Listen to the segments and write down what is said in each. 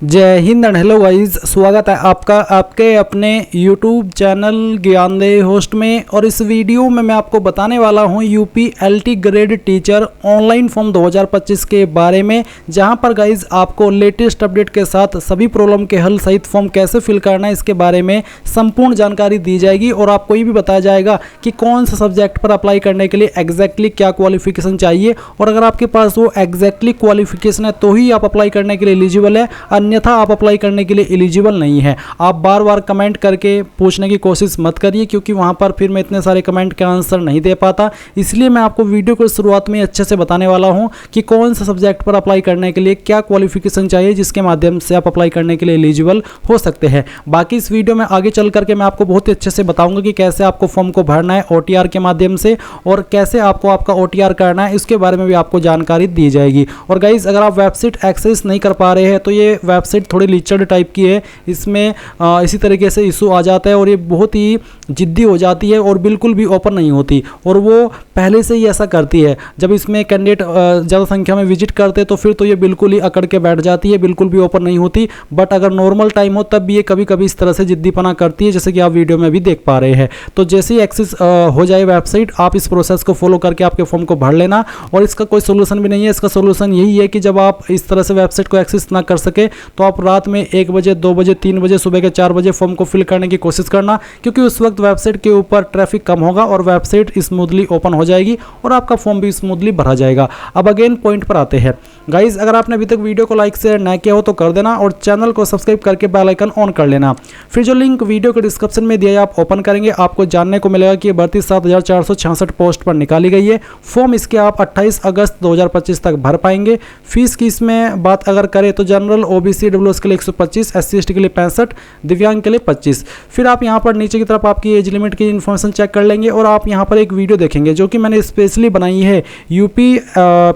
जय Hind and hello guys, स्वागत है आपका आपके अपने YouTube चैनल ज्ञानदेह होस्ट में। और इस वीडियो में मैं आपको बताने वाला हूं UP LT grade teacher online form 2025 के बारे में, जहां पर गाइस आपको लेटेस्ट अपडेट के साथ सभी प्रॉब्लम के हल सहित फॉर्म कैसे फिल करना है इसके बारे में संपूर्ण जानकारी दी जाएगी। और आपको ये भी बताया जाएगा कि कौन सा सब्जेक्ट पर अप्लाई करने के लिए एग्जैक्टली क्या क्वालिफिकेशन चाहिए, और अगर आपके पास वो एग्जैक्टली क्वालिफिकेशन है तो ही आप अप्लाई करने के लिए एलिजिबल है, अन्यथा आप अप्लाई करने के लिए एलिजिबल नहीं है। आप बार बार कमेंट करके पूछने की कोशिश मत करिए, क्योंकि वहां पर फिर मैं इतने सारे कमेंट का आंसर नहीं दे पाता। इसलिए मैं आपको वीडियो को शुरुआत में अच्छे से बताने वाला हूं कि कौन सा सब्जेक्ट पर अप्लाई करने के लिए क्या क्वालिफिकेशन चाहिए, जिसके माध्यम से आप अप्लाई करने के लिए एलिजिबल हो सकते हैं। बाकी इस वीडियो में आगे चल करके मैं आपको बहुत ही अच्छे से बताऊंगा कि कैसे आपको फॉर्म को भरना है OTR के माध्यम से, और कैसे आपको आपका OTR करना है इसके बारे में भी आपको जानकारी दी जाएगी। और गाइज, अगर आप वेबसाइट एक्सेस नहीं कर पा रहे हैं तो ये वेबसाइट थोड़ी लीचड़ टाइप की है, इसमें इसी तरीके से इशू आ जाता है और ये बहुत ही जिद्दी हो जाती है और बिल्कुल भी ओपन नहीं होती, और वो पहले से ही ऐसा करती है। जब इसमें कैंडिडेट ज़्यादा संख्या में विजिट करते तो फिर तो ये बिल्कुल ही अकड़ के बैठ जाती है, बिल्कुल भी ओपन नहीं होती। बट अगर नॉर्मल टाइम हो तब भी ये कभी कभी इस तरह से जिद्दीपना करती है, जैसे कि आप वीडियो में भी देख पा रहे हैं। तो जैसे ही एक्सेस हो जाए वेबसाइट, आप इस प्रोसेस को फॉलो करके आपके फॉर्म को भर लेना। और इसका कोई सोल्यूशन भी नहीं है, इसका सोल्यूशन यही है कि जब आप इस तरह से वेबसाइट को एक्सेस ना कर सके तो आप रात में 1 बजे, 2 बजे, 3 बजे, सुबह के 4 बजे फॉर्म को फिल करने की कोशिश करना, क्योंकि उस वक्त वेबसाइट के ऊपर ट्रैफिक कम होगा और वेबसाइट स्मूथली ओपन हो जाएगी और आपका फॉर्म भी स्मूथली भरा जाएगा। अब अगेन पॉइंट पर आते हैं गाइज, अगर आपने अभी तक वीडियो को लाइक शेयर ना किया हो तो कर देना, और चैनल को सब्सक्राइब करके बेल आइकन ऑन कर लेना। फिर जो लिंक वीडियो के डिस्क्रिप्शन में दिया है आप ओपन करेंगे, आपको जानने को मिलेगा कि भर्ती 7466 पोस्ट पर निकाली गई है। फॉर्म इसके आप 28 अगस्त 2025 तक भर पाएंगे। फीस की इसमें बात अगर करें तो जनरल OBC WS के लिए 125, SC ST के लिए 65, दिव्यांग के लिए 25। फिर आप यहाँ पर नीचे की तरफ आपकी एज लिमिट की इन्फॉर्मेशन चेक कर लेंगे, और आप यहाँ पर एक वीडियो देखेंगे जो कि मैंने स्पेशली बनाई है UP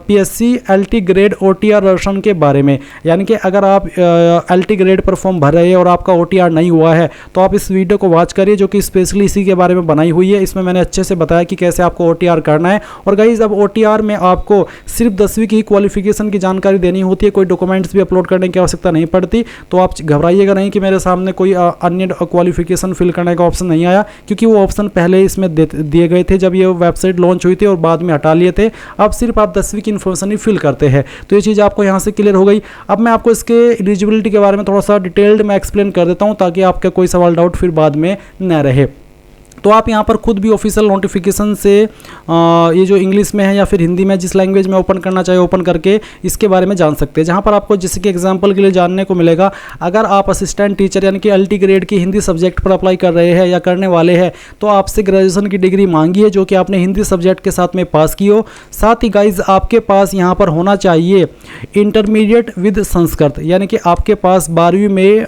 PSC LT grade OTR version के बारे में। यानी कि अगर आप LT ग्रेड पर फॉर्म भर रहे हैं और आपका OTR नहीं हुआ है तो आप इस वीडियो को वॉच करिए, जो कि स्पेशली इसी के बारे में बनाई हुई है। इसमें मैंने अच्छे से बताया कि कैसे आपको OTR करना है। और गाइज, अब OTR में आपको सिर्फ 10वीं की क्वालिफिकेशन की जानकारी देनी होती है, कोई डॉक्यूमेंट्स भी अपलोड करने की आवश्यकता नहीं पड़ती। तो आप घबराइएगा नहीं कि मेरे सामने कोई अन्य क्वालिफिकेशन फिल करने का ऑप्शन नहीं आया, क्योंकि वो ऑप्शन पहले इसमें दिए गए थे जब ये वेबसाइट लॉन्च हुई थी और बाद में हटा लिए थे। अब सिर्फ आप 10वीं की इन्फॉर्मेशन ही फिल करते हैं। तो ये चीज़ आपको यहाँ से क्लियर हो गई। अब मैं आपको इसके एलिजिबिलिटी के बारे में थोड़ा सा डिटेल्ड में एक्सप्लेन कर देता हूँ, ताकि आपका कोई सवाल डाउट फिर बाद में न रहे। तो आप यहाँ पर खुद भी ऑफिशियल नोटिफिकेशन से ये जो इंग्लिश में है या फिर हिंदी में, जिस लैंग्वेज में ओपन करना चाहिए ओपन करके इसके बारे में जान सकते हैं। जहाँ पर आपको जैसे कि एग्जांपल के लिए जानने को मिलेगा, अगर आप असिस्टेंट टीचर यानी कि LT ग्रेड की हिंदी सब्जेक्ट पर अप्लाई कर रहे हैं या करने वाले हैं, तो आपसे ग्रेजुएशन की डिग्री मांगी है जो कि आपने हिंदी सब्जेक्ट के साथ में पास की हो। साथ ही गाइज, आपके पास यहाँ पर होना चाहिए इंटरमीडिएट विद संस्कृत, यानी कि आपके पास 12वीं में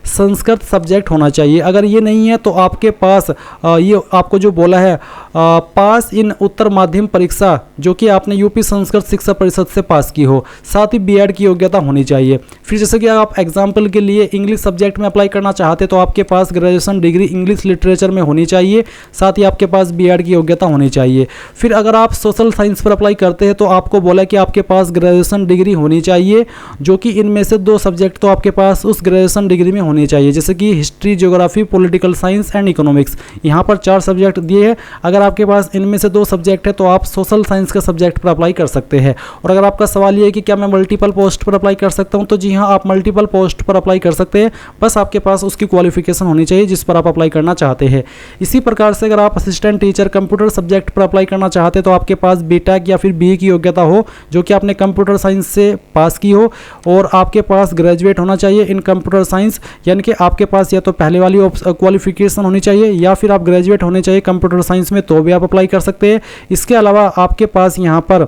संस्कृत सब्जेक्ट होना चाहिए। अगर ये नहीं है तो आपके पास ये आपको जो बोला है पास इन उत्तर माध्यम परीक्षा, जो कि आपने UP संस्कृत शिक्षा परिषद से पास की हो। साथ ही BEd की योग्यता होनी चाहिए। फिर जैसे कि आप एग्जाम्पल के लिए इंग्लिश सब्जेक्ट में अप्लाई करना चाहते तो आपके पास ग्रेजुएशन डिग्री इंग्लिश लिटरेचर में होनी चाहिए। साथ ही आपके पास BEd की योग्यता होनी चाहिए। फिर अगर आप सोशल साइंस पर अप्लाई करते हैं तो आपको बोला कि आपके पास ग्रेजुएशन डिग्री होनी चाहिए, जो कि इनमें से 2 सब्जेक्ट तो आपके पास उस ग्रेजुएशन डिग्री में होनी चाहिए, जैसे कि history, geography, political science and economics. यहाँ पर 4 सब्जेक्ट दिए हैं। अगर आपके पास इनमें से 2 सब्जेक्ट है तो आप सोशल साइंस के सब्जेक्ट पर अप्लाई कर सकते हैं। और अगर आपका सवाल ये है कि क्या मैं मल्टीपल पोस्ट पर अप्लाई कर सकता हूं, तो जी हाँ, आप मल्टीपल पोस्ट पर अप्लाई कर सकते हैं। बस आपके पास उसकी क्वालिफिकेशन होनी चाहिए जिस पर आप अप्लाई करना चाहते हैं। इसी प्रकार से अगर आप असिस्टेंट टीचर कंप्यूटर सब्जेक्ट पर अप्लाई करना चाहते हैं तो आपके पास BTech या फिर BE की योग्यता हो, जो कि आपने कंप्यूटर साइंस से पास की हो, और आपके पास ग्रेजुएट होना चाहिए इन कंप्यूटर साइंस, यानी कि आपके पास या तो पहले वाली क्वालिफिकेशन होनी चाहिए या फिर आप ग्रेजुएट होने चाहिए कंप्यूटर साइंस में, तो भी आप अप्लाई कर सकते हैं। इसके अलावा आपके पास यहाँ पर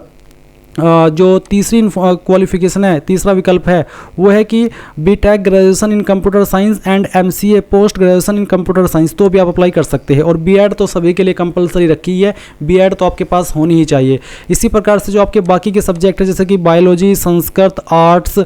जो तीसरी क्वालिफिकेशन है, तीसरा विकल्प है, वो है कि BTech graduation in computer science and MCA post graduation in computer science, तो भी आप अप्लाई कर सकते हैं। और BEd तो सभी के लिए कंपलसरी रखी है, BEd तो आपके पास होनी ही चाहिए। इसी प्रकार से जो आपके बाकी के सब्जेक्ट है, जैसे कि biology, Sanskrit, arts,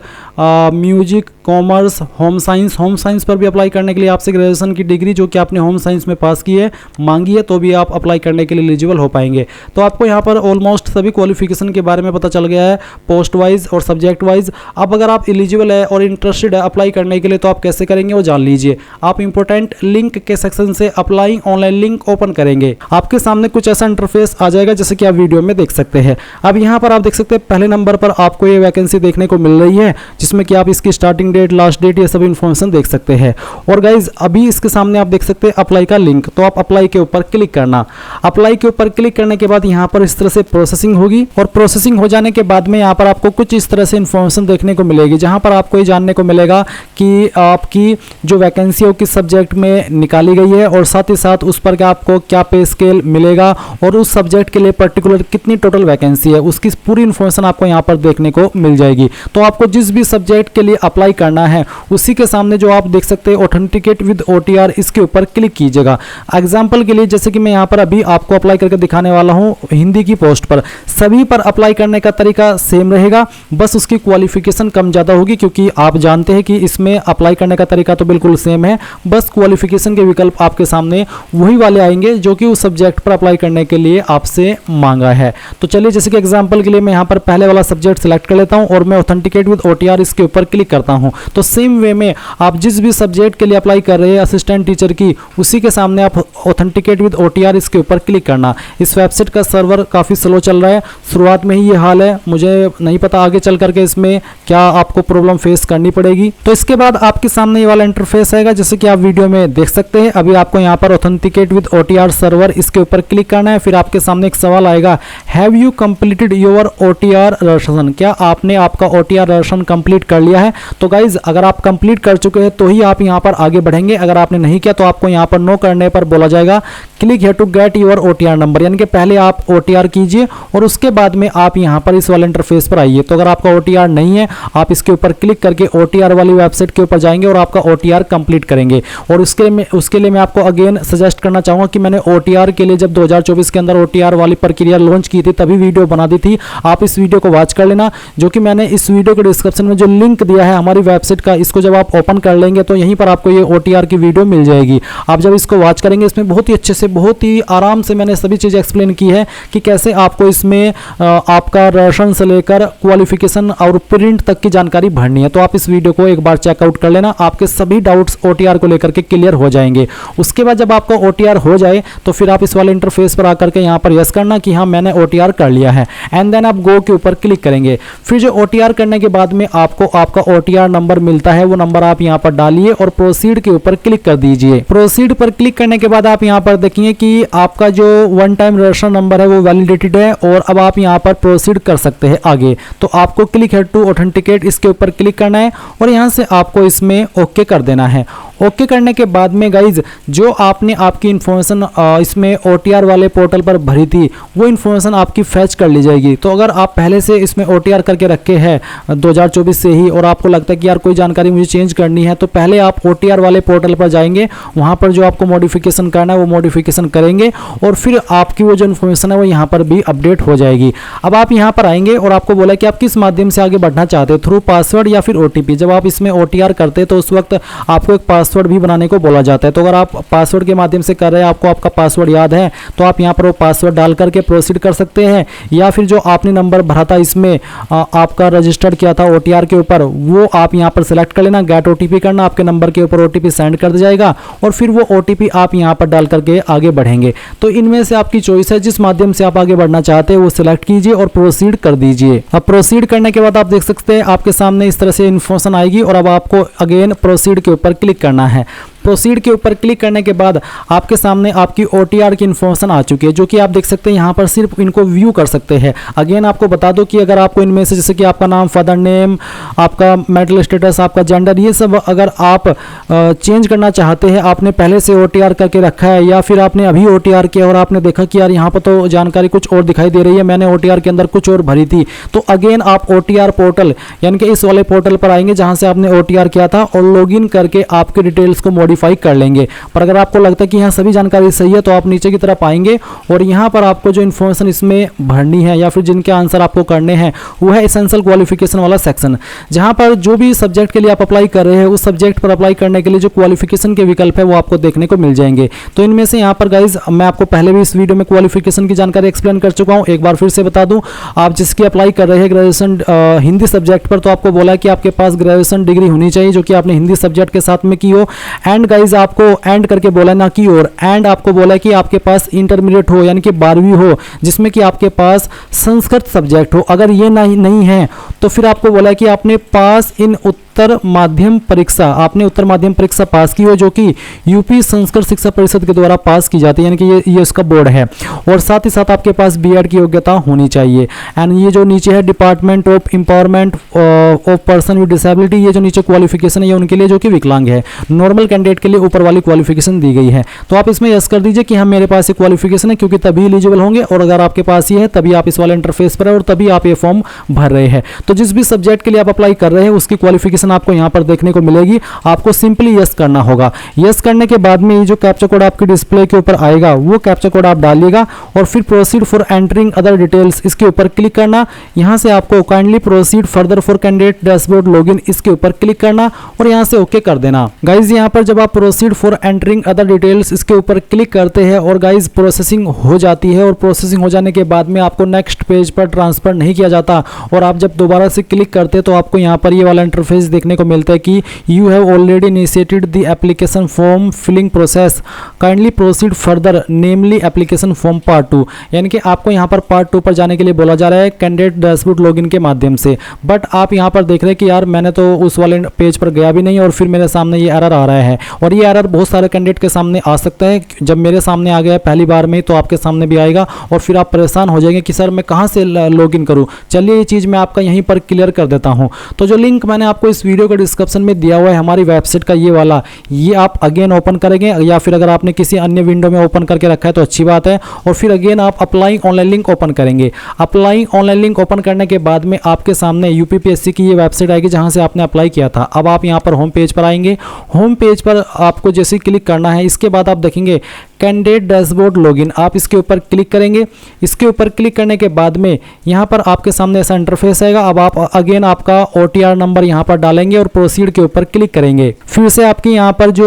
music, commerce, home science पर भी अप्लाई करने के लिए आपसे ग्रेजुएशन की डिग्री जो कि आपने होम साइंस में पास की है मांगी है, तो भी आप अप्लाई करने के लिए एलिजिबल हो पाएंगे। तो आपको यहाँ पर ऑलमोस्ट सभी क्वालिफिकेशन के बारे में पता चल गया है, पोस्ट वाइज और सब्जेक्ट वाइज। अब अगर आप एलिजिबल है और इंटरेस्टेड है अप्लाई करने के लिए तो आप कैसे करेंगे वो जान लीजिए। आप इंपॉर्टेंट लिंक के सेक्शन से अप्लाई ऑनलाइन लिंक ओपन करेंगे, आपके सामने कुछ ऐसा इंटरफेस आ जाएगा जैसे कि आप वीडियो में देख सकते हैं। अब यहाँ पर आप देख सकते हैं पहले नंबर पर आपको ये वैकेंसी देखने को मिल रही है जिसमें कि आप इसकी स्टार्टिंग डेट, लास्ट डेट, ये सब इन्फॉर्मेशन देख सकते हैं। और गाइज अभी इसके सामने आप देख सकते हैं अप्लाई का लिंक, तो आप अप्लाई के ऊपर क्लिक करना। अप्लाई के ऊपर क्लिक करने के बाद यहाँ पर इस तरह से प्रोसेसिंग होगी और प्रोसेसिंग हो जाने के बाद में यहाँ पर आपको कुछ इस तरह से इन्फॉर्मेशन देखने को मिलेगी, जहाँ पर आपको ये जानने को मिलेगा कि आपकी जो वैकेंसी है किस सब्जेक्ट में निकाली गई है और साथ ही साथ उस पर आपको क्या पे स्केल मिलेगा और उस सब्जेक्ट के लिए पर्टिकुलर कितनी टोटल वैकेंसी है उसकी पूरी इन्फॉर्मेशन आपको यहाँ पर देखने को मिल जाएगी। तो आपको जिस भी सब्जेक्ट के लिए अप्लाई करना है उसी के सामने जो आप देख सकते हैं ऑथेंटिकेट विद OTR, इसके ऊपर क्लिक कीजिएगा। एग्जाम्पल के लिए जैसे कि मैं यहाँ पर अभी आपको अप्लाई करके दिखाने वाला हूँ हिंदी की पोस्ट पर, सभी पर अप्लाई करने का तरीका सेम रहेगा, बस उसकी क्वालिफिकेशन कम ज़्यादा होगी क्योंकि आप जानते हैं कि इसमें अप्लाई करने का तरीका तो बिल्कुल सेम है, बस क्वालिफिकेशन के विकल्प आपके सामने वही वाले आएंगे जो कि उस सब्जेक्ट पर अप्लाई करने के लिए आपसे मांगा है। तो चलिए जैसे कि एग्जांपल के लिए मैं यहाँ पर पहले वाला सब्जेक्ट सिलेक्ट कर लेता हूँ और मैं ऑथेंटिकेट विद OTR इसके ऊपर क्लिक करता हूँ। तो सेम वे में आप जिस भी सब्जेक्ट के लिए अप्लाई कर रहे हैं असिस्टेंट टीचर की, उसी के सामने आप ऑथेंटिकेट विद OTR इसके ऊपर क्लिक करना। इस वेबसाइट का सर्वर काफ़ी स्लो चल रहा है, शुरुआत में ही ये हाल है, मुझे नहीं पता आगे चल करके इसमें क्या आपको प्रॉब्लम फेस करनी पड़ेगी। तो इसके बाद आपके सामने ये वाला इंटरफेस आएगा जैसे कि आप वीडियो में देख सकते हैं। अभी आपको यहाँ पर ऑथेंटिकेट विद OTR सर्वर इसके ऊपर क्लिक करना है। फिर आपके सामने एक सवाल आएगा, have you completed your OTR registration, क्या आपने आपका OTR रजिस्ट्रेशन कंप्लीट कर लिया है। तो गाइज अगर आप कंप्लीट कर चुके हैं तो ही आप यहाँ पर आगे बढ़ेंगे, अगर आपने नहीं किया तो आपको यहाँ पर नो करने पर बोला जाएगा click here to get your OTR number, यानी कि पहले आप OTR कीजिए और उसके बाद में आप यहाँ पर इस वाले इंटरफेस पर आइए। तो अगर आपका OTR नहीं है आप इसके ऊपर क्लिक करके OTR वाली वेबसाइट के ऊपर जाएंगे और आपका OTR कंप्लीट करेंगे। और उसके लिए मैं आपको अगेन सजेस्ट करना चाहूँगा कि मैंने OTR के लिए जब 2024 के अंदर OTR वाली प्रक्रिया लॉन्च की थी तभी वीडियो बना दी थी, आप इस वीडियो को वॉच कर लेना, जो कि मैंने इस वीडियो के डिस्क्रिप्शन में जो लिंक दिया है हमारी वेबसाइट का, इसको जब आप ओपन कर लेंगे तो यहीं पर आपको ये OTR की वीडियो मिल जाएगी। आप जब इसको वॉच करेंगे इसमें बहुत ही अच्छे से, बहुत ही आराम से मैंने सभी चीज़ एक्सप्लेन की है कि कैसे आपको इसमें आपका रजिस्ट्रेशन से लेकर क्वालिफिकेशन और प्रिंट तक की जानकारी भरनी है। तो आप इस वीडियो को एक बार चेकआउट कर लेना, आपके सभी डाउट्स OTR को लेकर के क्लियर हो जाएंगे। उसके बाद जब आपका OTR हो जाए तो फिर आप इस वाले इंटरफेस पर आकर के यहाँ पर यस करना कि हाँ मैंने OTR कर लिया है, एंड देन आप गो के ऊपर क्लिक करेंगे। फिर जो OTR करने के बाद में आपको आपका OTR नंबर मिलता है, वो नंबर आप यहाँ पर डालिए और प्रोसीड के ऊपर क्लिक कर दीजिए। प्रोसीड पर क्लिक करने के बाद आप यहाँ पर देखिए कि आपका जो वन टाइम रजिस्ट्रेशन नंबर है वो वैलिडेटेड है और अब आप यहाँ पर प्रोसीड कर सकते हैं आगे। तो आपको क्लिक हेयर टू ऑथेंटिकेट इसके ऊपर क्लिक करना है और यहाँ से आपको इसमें ओके कर देना है। ओके करने के बाद में गाइज जो आपने आपकी इन्फॉर्मेशन इसमें OTR वाले पोर्टल पर भरी थी वो इन्फॉर्मेशन आपकी फैच कर ली जाएगी। तो अगर आप पहले से इसमें OTR करके रखे हैं 2024 से ही और आपको लगता है कि यार कोई जानकारी मुझे चेंज करनी है, तो पहले आप OTR वाले पोर्टल पर जाएंगे, वहाँ पर जो आपको मॉडिफिकेशन करना है वो मॉडिफिकेशन करेंगे और फिर आपकी वो जो इन्फॉर्मेशन है वो यहाँ पर भी अपडेट हो जाएगी। अब आप यहाँ पर आएंगे और आपको बोला कि आप किस माध्यम से आगे बढ़ना चाहते हैं, थ्रू पासवर्ड या फिर OTP। जब आप इसमें OTR करते हैं तो उस वक्त आपको एक पासवर्ड भी बनाने को बोला जाता है। तो अगर आप पासवर्ड के माध्यम से कर रहे हैं, आपको आपका पासवर्ड याद है, तो आप यहाँ पर वो पासवर्ड डाल करके प्रोसीड कर सकते हैं, या फिर जो आपने नंबर भरा था इसमें आपका रजिस्टर्ड किया था OTR के ऊपर वो आप यहाँ पर सिलेक्ट कर लेना, गेट OTP करना, आपके नंबर के ऊपर OTP सेंड कर दिया जाएगा और फिर वो OTP आप यहाँ पर डाल करके आगे बढ़ेंगे। तो इनमें से आपकी चॉइस है, जिस माध्यम से आप आगे बढ़ना चाहते हैं वो सिलेक्ट कीजिए और प्रोसीड कर दीजिए। अब प्रोसीड करने के बाद आप देख सकते हैं आपके सामने इस तरह से इन्फॉर्मेशन आएगी और अब आपको अगेन प्रोसीड के ऊपर क्लिक करना है। प्रोसीड के ऊपर क्लिक करने के बाद आपके सामने आपकी OTR की इन्फॉर्मेशन आ चुकी है, जो कि आप देख सकते हैं यहाँ पर सिर्फ इनको व्यू कर सकते हैं। अगेन आपको बता दो कि अगर आपको इनमें से जैसे कि आपका नाम, फादर नेम, आपका मैरिटल स्टेटस, आपका जेंडर, ये सब अगर आप चेंज करना चाहते हैं, आपने पहले से OTR करके रखा है या फिर आपने अभी OTR किया और आपने देखा कि यार यहाँ पर तो जानकारी कुछ और दिखाई दे रही है, मैंने OTR के अंदर कुछ और भरी थी, तो अगेन आप OTR पोर्टल यानी कि इस वाले पोर्टल पर आएंगे जहाँ से आपने OTR किया था और लॉगिन करके आपके डिटेल्स को मॉडिफाई कर लेंगे। पर अगर आपको लगता है कि यहाँ सभी जानकारी सही है तो आप नीचे की तरफ आएंगे और यहाँ पर आपको जो इन्फॉर्मेशन इसमें भरनी है या फिर जिनके आंसर आपको करने हैं वो है एसेंशियल क्वालिफिकेशन वाला सेक्शन, जहाँ पर जो भी सब्जेक्ट के लिए आप अप्लाई कर रहे हैं उस सब्जेक्ट पर अप्लाई करने के लिए जो क्वालिफिकेशन के विकल्प है वो आपको देखने को मिल जाएंगे। तो इनमें से यहाँ पर गाइज मैं आपको पहले भी इस वीडियो में क्वालिफिकेशन की जानकारी एक्सप्लेन कर चुका हूँ, एक बार फिर से बता दूं। आप जिसकी अप्लाई कर रहे हैं ग्रेजुएशन हिंदी सब्जेक्ट पर, तो आपको बोला कि आपके पास ग्रेजुएशन डिग्री होनी चाहिए जो कि आपने हिंदी सब्जेक्ट के साथ में की हो। एंड गाइज आपको एंड करके बोला ना कि और एंड आपको बोला कि आपके पास इंटरमीडिएट हो यानी कि 12वीं हो जिसमें कि आपके पास संस्कृत सब्जेक्ट हो। अगर ये नहीं है तो फिर आपको बोला कि आपने पास इन उत्तर माध्यम परीक्षा, आपने उत्तर माध्यम परीक्षा पास की हो जो कि यूपी संस्कृत शिक्षा परिषद के द्वारा पास की जाती है, यानी कि ये इसका बोर्ड है। और साथ ही साथ आपके पास बीएड की योग्यता होनी चाहिए। एंड ये जो नीचे है department of empowerment of person with disability, ये जो नीचे क्वालिफिकेशन है ये उनके लिए जो कि विकलांग है। नॉर्मल कैंडिडेट के लिए ऊपर वाली क्वालिफिकेशन दी गई है। तो आप इसमें यस कर दीजिए कि हाँ मेरे पास ये क्वालिफिकेशन है, क्योंकि तभी एलिजिबल होंगे। और अगर आपके पास ये है तभी आप इस वाले इंटरफेस पर है और तभी आप ये फॉर्म भर रहे हैं। तो जिस भी सब्जेक्ट के लिए आप अप्लाई कर रहे हैं उसकी क्वालिफिकेशन आपको यहाँ पर देखने को मिलेगी। आपको सिंपली यस करना होगा। यस करने के बाद में ये जो कैप्चा कोड आपके डिस्प्ले के ऊपर आएगा वो कैप्चा कोड आप डालिएगा और फिर proceed for entering other details इसके ऊपर क्लिक करना। यहाँ से आपको kindly proceed further for candidate dashboard login इसके ऊपर क्लिक करना और यहाँ से ओके कर देना। गाइज यहाँ पर जब आप proceed for entering other details इसके ऊपर क्लिक करते हैं और गाइज प्रोसेसिंग हो जाती है और प्रोसेसिंग हो जाने के बाद में आपको नेक्स्ट पेज पर ट्रांसफर नहीं किया जाता और आप जब दोबारा से क्लिक करते हैं तो आपको यहाँ पर ये वाला इंटरफेस देखने को मिलता है कि you have already initiated the application form filling process, kindly proceed further namely application form part 2, यानी कि आपको यहाँ पर पार्ट 2 पर जाने के लिए बोला जा रहा है कैंडिडेट डैशबोर्ड लॉगिन के माध्यम से। बट आप यहाँ पर देख रहे हैं कि यार मैंने तो उस वाले पेज पर गया भी नहीं और फिर मेरे सामने ये एरर आ रहा है। और ये एरर बहुत सारे कैंडिडेट के सामने आ सकता है। जब मेरे सामने आ गया पहली बार में तो आपके सामने भी आएगा और फिर आप परेशान हो जाएंगे कि सर मैं कहाँ से लॉगिन करूँ। चलिए ये चीज़ मैं आपका यहीं पर क्लियर कर देता हूँ। तो जो लिंक मैंने आपको इस वीडियो के डिस्क्रिप्शन में दिया हुआ है हमारी वेबसाइट का ये वाला, ये आप अगेन ओपन करेंगे या फिर अगर आपने किसी अन्य विंडो में ओपन करके रखा है तो अच्छी बात है। और फिर अगेन आप अप्लाई ऑनलाइन लिंक ओपन करेंगे। अप्लाई ऑनलाइन लिंक ओपन करने के बाद में आपके सामने यूपीपीएससी की ये वेबसाइट आएगी जहां से आपने अप्लाई किया था। अब आप यहां पर होम पेज पर आएंगे। होम पेज पर आपको जैसे क्लिक करना है इसके बाद आप देखेंगे कैंडिडेट डैशबोर्ड लॉगिन, आप इसके ऊपर क्लिक करेंगे। इसके ऊपर क्लिक करने के बाद में यहाँ पर आपके सामने ऐसा इंटरफेस आएगा। अब आप अगेन आपका OTR नंबर यहाँ पर डालेंगे और प्रोसीड के ऊपर क्लिक करेंगे। फिर से आपकी यहाँ पर जो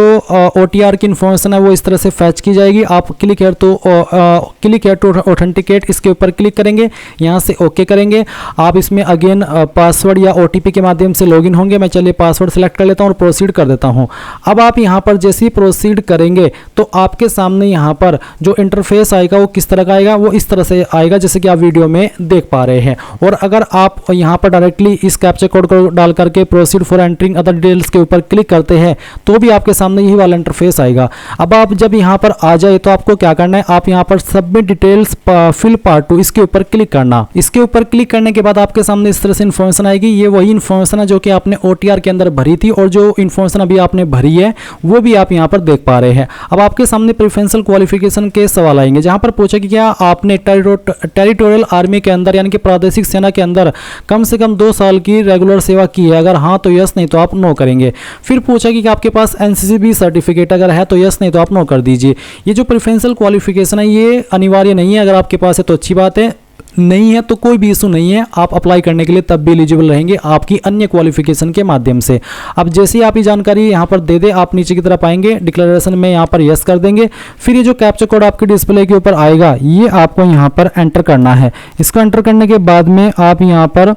OTR की इन्फॉर्मेशन है वो इस तरह से फैच की जाएगी। आप क्लिक हेयर टू ऑथेंटिकेट इसके ऊपर क्लिक करेंगे, यहाँ से ओके करेंगे। आप इसमें अगेन पासवर्ड या OTP के माध्यम से लॉगिन होंगे। मैं चलिए पासवर्ड सेलेक्ट कर लेता हूँ और प्रोसीड कर देता हूँ। अब आप यहाँ पर जैसे ही प्रोसीड करेंगे तो आपके सामने यहाँ पर जो इंटरफेस आएगा वो किस तरह का आएगा, वो इस तरह से आएगा जैसे कि आप वीडियो में देख पा रहे हैं। और अगर आप यहाँ पर डायरेक्टली इस कैप्चा कोड को डाल करके proceed for entering other details के ऊपर क्लिक करते हैं तो भी आपके सामने यही वाला इंटरफेस आएगा। अब आप जब यहाँ पर आ जाए तो आपको क्या करना है, आप यहाँ पर सबमिट डिटेल्स फिल पार्ट 2 इसके ऊपर क्लिक करना। इसके ऊपर क्लिक करने के बाद आपके सामने इस तरह से इन्फॉर्मेशन आएगी। ये वही इन्फॉर्मेशन है जो कि आपने OTR के अंदर भरी थी और जो इन्फॉर्मेशन अभी आपने भरी है वो भी आप यहाँ पर देख पा रहे हैं। अब आपके सामने प्रेफरेंशियल क्वालिफिकेशन के सवाल आएंगे जहां पर पूछा कि क्या आपने टेरिटोरियल आर्मी के अंदर यानी कि प्रादेशिक सेना के अंदर कम से कम 2 साल की रेगुलर सेवा की है। अगर हाँ तो यस, नहीं तो आप नो करेंगे। फिर पूछा कि आपके पास NCCB सर्टिफिकेट अगर है तो यस, नहीं तो आप नो कर दीजिए। ये जो प्रेफरेंशियल क्वालिफिकेशन है ये अनिवार्य नहीं है। अगर आपके पास है तो अच्छी बात है, नहीं है तो कोई भी इशू नहीं है। आप अप्लाई करने के लिए तब भी एलिजिबल रहेंगे आपकी अन्य क्वालिफिकेशन के माध्यम से। अब जैसे ही आप ये जानकारी यहाँ पर दे दे, आप नीचे की तरफ आएंगे, डिक्लेरेशन में यहाँ पर यस कर देंगे। फिर ये जो कैप्चा कोड आपके डिस्प्ले के ऊपर आएगा ये आपको यहाँ पर एंटर करना है। इसको एंटर करने के बाद में आप यहाँ पर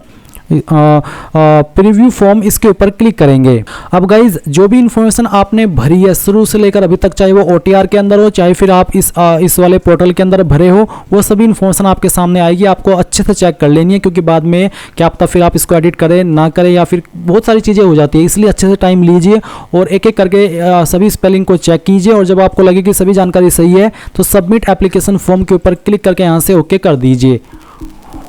प्रीव्यू फॉर्म इसके ऊपर क्लिक करेंगे। अब गाइज जो भी इंफॉर्मेशन आपने भरी है शुरू से लेकर अभी तक, चाहे वो OTR के अंदर हो चाहे फिर आप इस वाले पोर्टल के अंदर भरे हो, वो सभी इंफॉर्मेशन आपके सामने आएगी। आपको अच्छे से चेक कर लेनी है क्योंकि बाद में क्या पता फिर आप इसको एडिट करें ना करें या फिर बहुत सारी चीज़ें हो जाती है। इसलिए अच्छे से टाइम लीजिए और एक एक करके सभी स्पेलिंग को चेक कीजिए और जब आपको लगे कि सभी जानकारी सही है तो सबमिट एप्लीकेशन फॉर्म के ऊपर क्लिक करके यहाँ से ओके कर दीजिए।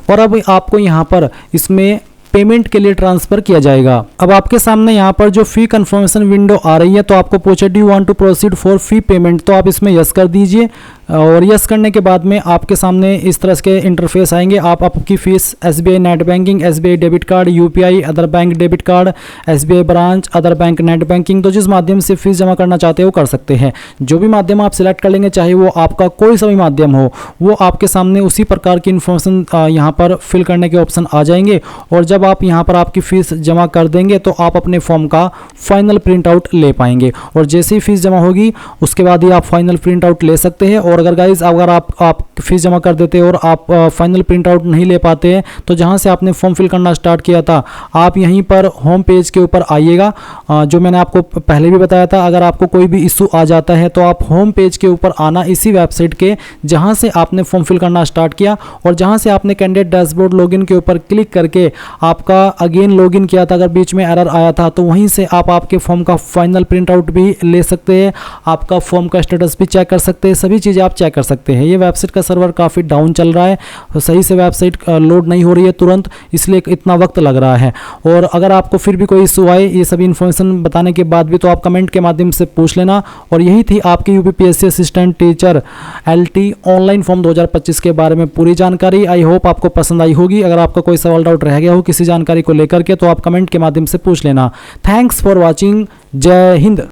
और अब आपको यहाँ पर इसमें पेमेंट के लिए ट्रांसफर किया जाएगा। अब आपके सामने यहाँ पर जो फी कंफर्मेशन विंडो आ रही है तो आपको पूछे do you want to proceed for fee payment, तो आप इसमें यस कर दीजिए। और यस करने के बाद में आपके सामने इस तरह के इंटरफेस आएंगे। आप आपकी fees SBI net banking, SBI debit card, UPI other bank debit card, SBI branch, other bank net banking, तो जिस माध्यम से फीस जमा करना चाहते हो कर सकते हैं। जो भी माध्यम आप सिलेक्ट कर लेंगे, चाहे वो आपका कोई सा भी माध्यम हो, वो आपके सामने उसी प्रकार की इन्फॉर्मेशन यहाँ पर फिल करने के ऑप्शन आ जाएंगे। और जब आप यहाँ पर आपकी फ़ीस जमा कर देंगे तो आप अपने फॉर्म का फाइनल प्रिंट आउट ले पाएंगे। और जैसे ही फीस जमा होगी उसके बाद ही आप फाइनल प्रिंट आउट ले सकते हैं। और अगर गाइज अगर आप फीस जमा कर देते और आप फाइनल प्रिंट आउट नहीं ले पाते हैं, तो जहाँ से आपने फॉर्म फिल करना स्टार्ट किया था, आप यहीं पर होम पेज के ऊपर आइएगा। जो मैंने आपको पहले भी बताया था, अगर आपको कोई भी इशू आ जाता है तो आप होम पेज के ऊपर आना, इसी वेबसाइट के जहाँ से आपने फॉर्म फिल करना स्टार्ट किया और जहाँ से आपने कैंडिडेट डैशबोर्ड लॉगिन के ऊपर क्लिक करके आपका अगेन लॉगिन किया था, अगर बीच में एरर आया था तो वहीं से आप आपके फॉर्म का फाइनल प्रिंट आउट भी ले सकते हैं, आपका फॉर्म का स्टेटस भी चेक कर सकते हैं, सभी चीज़ें आप चेक कर सकते हैं। ये वेबसाइट का सर्वर काफ़ी डाउन चल रहा है, सही से वेबसाइट लोड नहीं हो रही है तुरंत, इसलिए इतना वक्त लग रहा है। और अगर आपको फिर भी कोई इशू आए ये सभी इन्फॉर्मेशन बताने के बाद भी, तो आप कमेंट के माध्यम से पूछ लेना। और यही थी आपकी UPPSC assistant teacher LT online form 2025 के बारे में पूरी जानकारी। आई होप आपको पसंद आई होगी। अगर आपका कोई सवाल डाउट रह गया हो किसी जानकारी को लेकर के, तो आप कमेंट के माध्यम से पूछ लेना। Thanks for watching. जय हिंद।